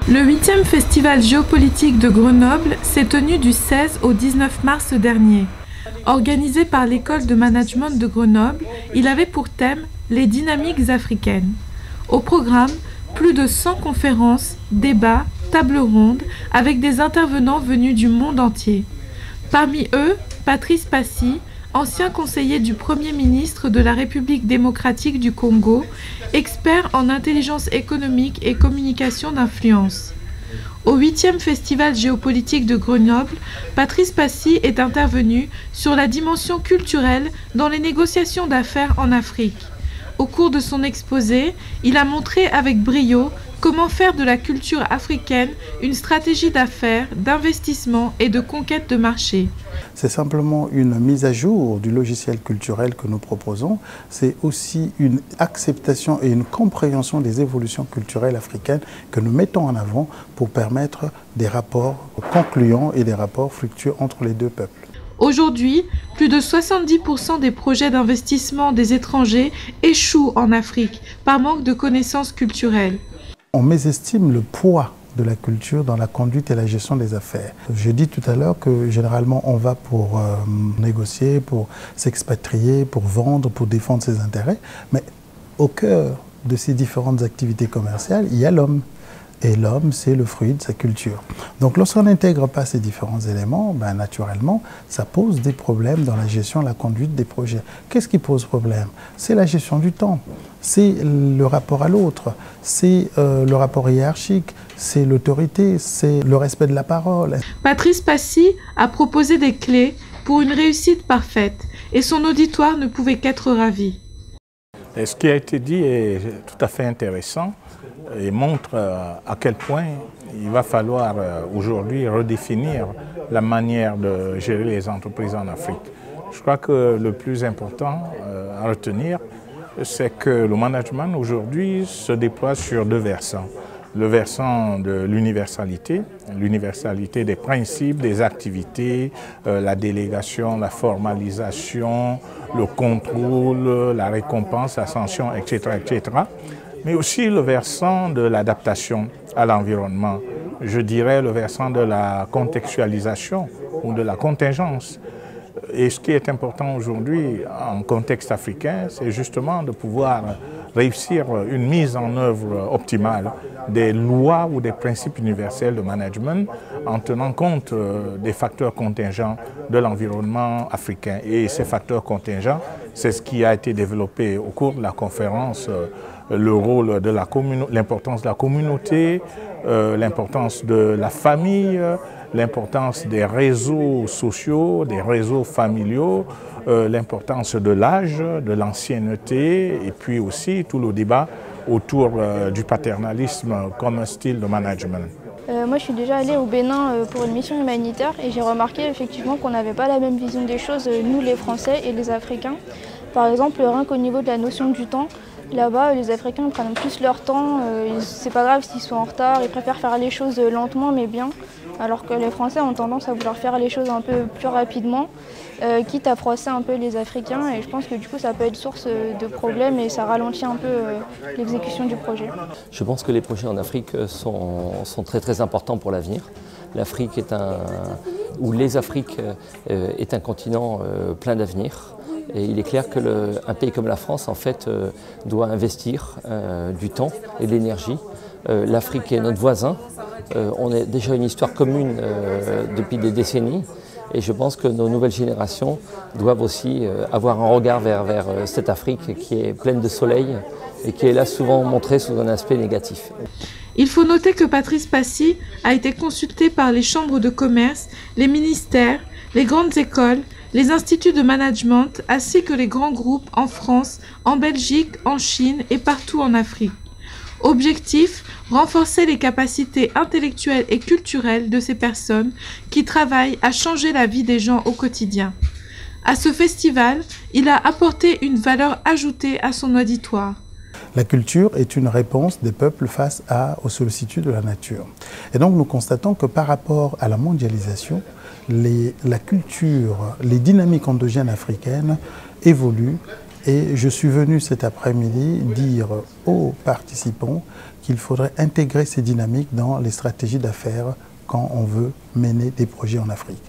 Le 8e Festival géopolitique de Grenoble s'est tenu du 16 au 19 mars dernier. Organisé par l'École de management de Grenoble, il avait pour thème les dynamiques africaines. Au programme, plus de 100 conférences, débats, tables rondes avec des intervenants venus du monde entier. Parmi eux, Patrice Passy, ancien conseiller du Premier ministre de la République démocratique du Congo, expert en intelligence économique et communication d'influence. Au 8e Festival géopolitique de Grenoble, Patrice Passy est intervenu sur la dimension culturelle dans les négociations d'affaires en Afrique. Au cours de son exposé, il a montré avec brio comment faire de la culture africaine une stratégie d'affaires, d'investissement et de conquête de marché. C'est simplement une mise à jour du logiciel culturel que nous proposons. C'est aussi une acceptation et une compréhension des évolutions culturelles africaines que nous mettons en avant pour permettre des rapports concluants et des rapports fructueux entre les deux peuples. Aujourd'hui, plus de 70% des projets d'investissement des étrangers échouent en Afrique par manque de connaissances culturelles. On mésestime le poids de la culture dans la conduite et la gestion des affaires. J'ai dit tout à l'heure que généralement on va pour négocier, pour s'expatrier, pour vendre, pour défendre ses intérêts, mais au cœur de ces différentes activités commerciales, il y a l'homme. Et l'homme, c'est le fruit de sa culture. Donc lorsqu'on n'intègre pas ces différents éléments, naturellement, ça pose des problèmes dans la gestion, la conduite des projets. Qu'est-ce qui pose problème? C'est la gestion du temps, c'est le rapport à l'autre, c'est le rapport hiérarchique, c'est l'autorité, c'est le respect de la parole. Patrice Passy a proposé des clés pour une réussite parfaite et son auditoire ne pouvait qu'être ravi. Et ce qui a été dit est tout à fait intéressant et montre à quel point il va falloir aujourd'hui redéfinir la manière de gérer les entreprises en Afrique. Je crois que le plus important à retenir, c'est que le management aujourd'hui se déploie sur deux versants. Le versant de l'universalité des principes, des activités, la délégation, la formalisation, le contrôle, la récompense, la sanction, etc., etc. Mais aussi le versant de l'adaptation à l'environnement. Je dirais le versant de la contextualisation ou de la contingence. Et ce qui est important aujourd'hui en contexte africain, c'est justement de pouvoir réussir une mise en œuvre optimale des lois ou des principes universels de management en tenant compte des facteurs contingents de l'environnement africain. Et ces facteurs contingents, c'est ce qui a été développé au cours de la conférence, le rôle de l'importance de la communauté, l'importance de la famille, l'importance des réseaux sociaux, des réseaux familiaux, l'importance de l'âge, de l'ancienneté et puis aussi tout le débat autour du paternalisme comme un style de management. Moi je suis déjà allée au Bénin pour une mission humanitaire et j'ai remarqué effectivement qu'on n'avait pas la même vision des choses, nous les Français et les Africains. Par exemple, rien qu'au niveau de la notion du temps, là-bas les Africains prennent plus leur temps, c'est pas grave s'ils sont en retard, ils préfèrent faire les choses lentement mais bien. Alors que les Français ont tendance à vouloir faire les choses un peu plus rapidement, quitte à froisser un peu les Africains. Et je pense que du coup, ça peut être source de problèmes et ça ralentit un peu l'exécution du projet. Je pense que les projets en Afrique sont très très importants pour l'avenir. L'Afrique ou les Afriques est un continent plein d'avenir. Et il est clair qu'un pays comme la France, en fait, doit investir du temps et de l'énergie. L'Afrique est notre voisin. On a déjà une histoire commune depuis des décennies et je pense que nos nouvelles générations doivent aussi avoir un regard vers cette Afrique qui est pleine de soleil et qui est là souvent montrée sous un aspect négatif. Il faut noter que Patrice Passy a été consulté par les chambres de commerce, les ministères, les grandes écoles, les instituts de management ainsi que les grands groupes en France, en Belgique, en Chine et partout en Afrique. Objectif, renforcer les capacités intellectuelles et culturelles de ces personnes qui travaillent à changer la vie des gens au quotidien. À ce festival, il a apporté une valeur ajoutée à son auditoire. La culture est une réponse des peuples face aux sollicitudes de la nature. Et donc nous constatons que par rapport à la mondialisation, la culture, les dynamiques endogènes africaines évoluent Et je suis venu cet après-midi dire aux participants qu'il faudrait intégrer ces dynamiques dans les stratégies d'affaires quand on veut mener des projets en Afrique.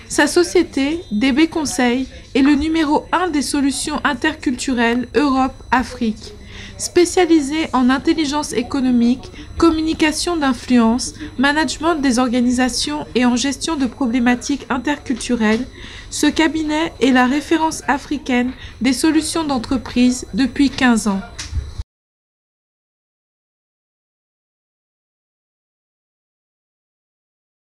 Sa société, DB Conseil, est le numéro 1 des solutions interculturelles Europe-Afrique. Spécialisé en intelligence économique, communication d'influence, management des organisations et en gestion de problématiques interculturelles, ce cabinet est la référence africaine des solutions d'entreprise depuis 15 ans.